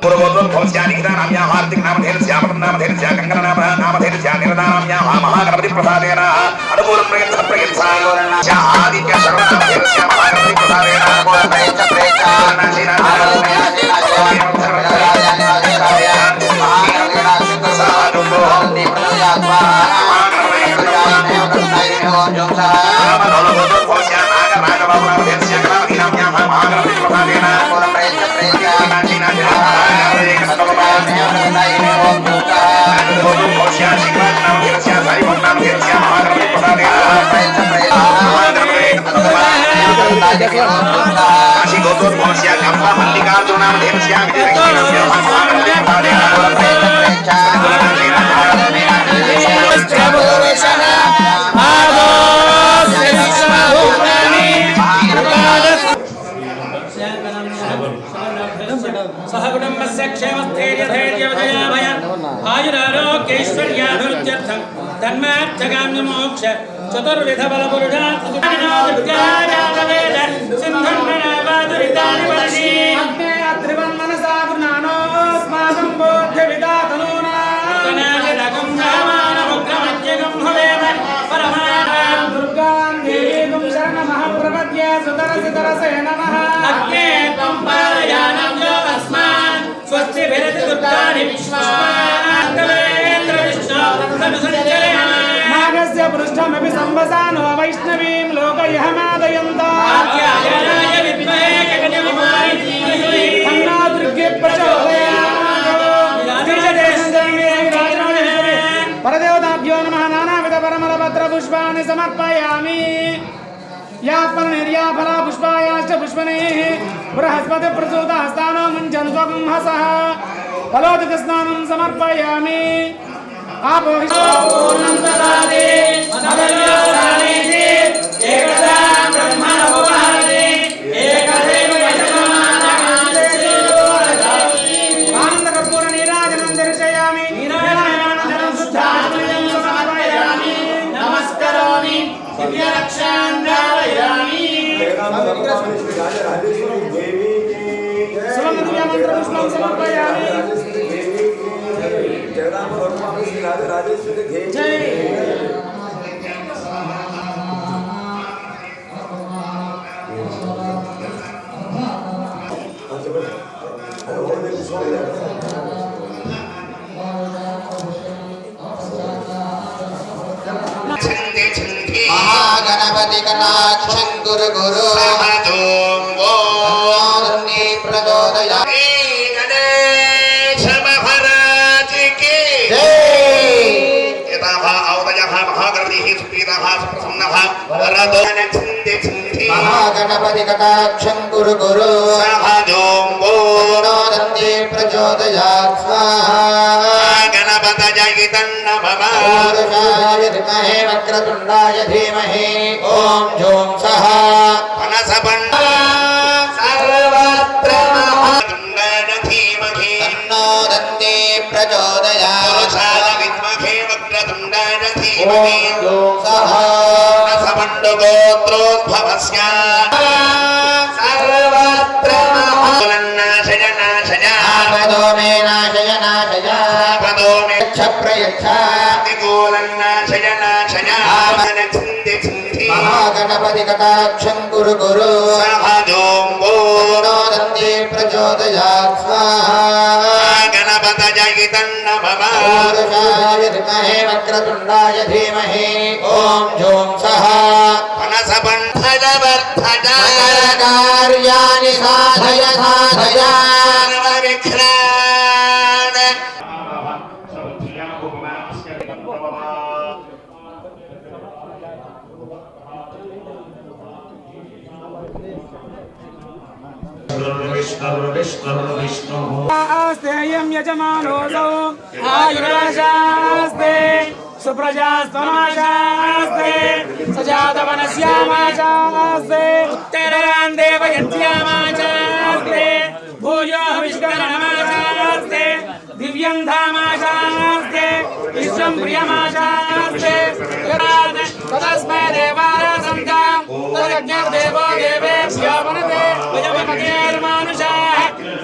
पूर्वोत्तम भवस्यानि नाम्या हार्दिक नामधेयस्य नामधेयस्य गंगनाम नामधेयस्य निर्दानाम्या महागणपति प्रसादेन अनुकूलं प्रयत्सा आदित्य सर्वनामधेयस्य महागणपति प्रसादेन अनुकूलं सहकुटुम्बस्य क्षेमस्थैर्यधैर्यविजयाभय आयुरारोग्यैश्वर्याभिवृद्ध्यर्थं तन्मार्थकाम्यमोक्ष चतुर्विधबलपुरुषात् सिन्धन्मनावादुरितानि वर्षि अग्ने त्रिवन्मनसा गुणानोऽस्माकं बोध्यविदातनूना तनादिदकं रामानमुग्रमज्ञकं भवेम परमां दुर्गां देवीं शरणमहं प्रपद्ये सुतरसितरसे नमः अग्ने त्वं पालयानं यो अस्मान् स्वस्तिभिरति दुर्गाणि विश्वात्तवेन्द्र विष्णो नागस्य पृष्ठमपि संवसानो वैष्णवीं लोकयहमादयन्ता आद्यायनाय विद्महे गगनविमानि धीमहि तन्नो दुर्गे प्रचोदयात् परदेवताभ्यो नमः नानाविध परमलपत्रपुष्पाणि समर्पयामि यात्मनिर्या फला पुष्पायाश्च पुष्पणेः बृहस्पति प्रसूतहस्तानो मुञ्चन्त्वकुंहसः फलोदकस्नानं समर्पयामि पूर्णं ददाति मदव्योदानीति एकदा ब्रह्मणोपहरति एकदैव आनन्दकर्पूरनीराजनं दर्शयामि नीराजनं शुद्धात्मजं समर्पयामि नमस्करोमि दिव्यरक्षां धारयामि सुवर्णदिव्यमन्त्रपुष्पं समर्पयामि जय महागणपति कटाक्षं गुरु गुरु प्रचोदयात् महागणपति कटाक्षं गुरु गुरु प्रचोदयात् स्वाहा गणपतये तन्नमः पुरुषाय विद्महे वक्रतुण्डाय धीमहि ॐ जूं सः सर्वत्र महातुण्डाय धीमहि तन्नो दन्ते प्रचोदयात् पुरुषाय विद्महे वक्रतुण्डाय धीमहि ॐ जूं सः गोत्रोद्भवस्य सर्वत्र नाशय नाशय आपदो मे नाशय नाशय आपदो मे प्रयच्छ नाशय नाशय आपदे महागणपति कटाक्षं गुरु गुरु दन्ते प्रचोदयात् स्वाहा गणपतये तन्नमः पुरुषाय विद्महे वक्रतुण्डाय धीमहि ॐ जूं सः कार्याणि साधय साधय आस्तेयं यजमानोऽसौ आयुराशास्ते सुप्रजास्त्वमाशास्ते सजातवनस्यामाशास्ते उत्तरां देवयन्त्यामाशास्ते भूयो विष्करणमाशास्ते दिव्यं धामाशास्ते विश्वं प्रियमाशास्ते यदाद तदस्मै देवारासन्त तदज्ञर्देवो देवेभ्यो वनते वयमतेर्मानुषाः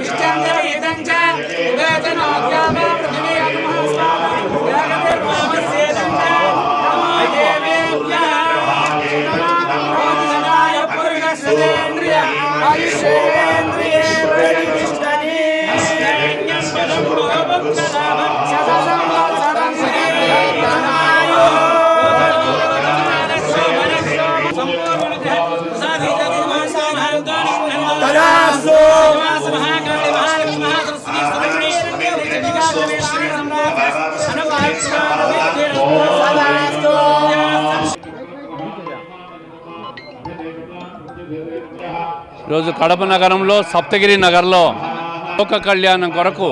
इष्टं च विहितं च वेतनोऽद्यापा पृथिवी अग्महस्तात् यागतिर्वामस्येदं च नमो देवेभ्यः ओदिसदाय पुरुषस्येन्द्रिय आयुष्येन्द्रिये प्रतिष्ठति ఈరోజు కడప నగరంలో సప్తగిరి నగర్లో లోక కళ్యాణం కొరకు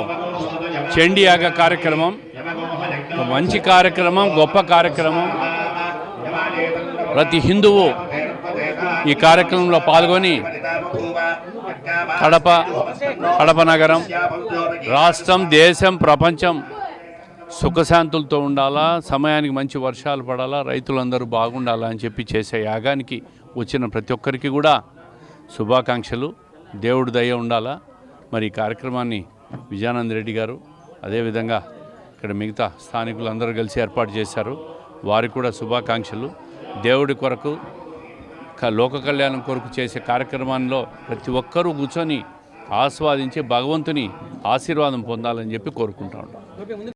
చండీ యాగ కార్యక్రమం మంచి కార్యక్రమం, గొప్ప కార్యక్రమం. ప్రతి హిందువు ఈ కార్యక్రమంలో పాల్గొని కడప నగరం, రాష్ట్రం, దేశం, ప్రపంచం సుఖశాంతులతో ఉండాలా, సమయానికి మంచి వర్షాలు పడాలా, రైతులందరూ బాగుండాలా అని చెప్పి చేసే యాగానికి వచ్చిన ప్రతి ఒక్కరికి కూడా శుభాకాంక్షలు. దేవుడి దయ ఉండాలా. మరి ఈ కార్యక్రమాన్ని విజయానంద రెడ్డి గారు, అదేవిధంగా ఇక్కడ మిగతా స్థానికులందరూ కలిసి ఏర్పాటు చేశారు. వారికి కూడా శుభాకాంక్షలు. దేవుడి కొరకు, లోక కళ్యాణం కొరకు చేసే కార్యక్రమాల్లో ప్రతి ఒక్కరూ కూర్చొని ఆస్వాదించి భగవంతుని ఆశీర్వాదం పొందాలని చెప్పి కోరుకుంటా ఉంటాం.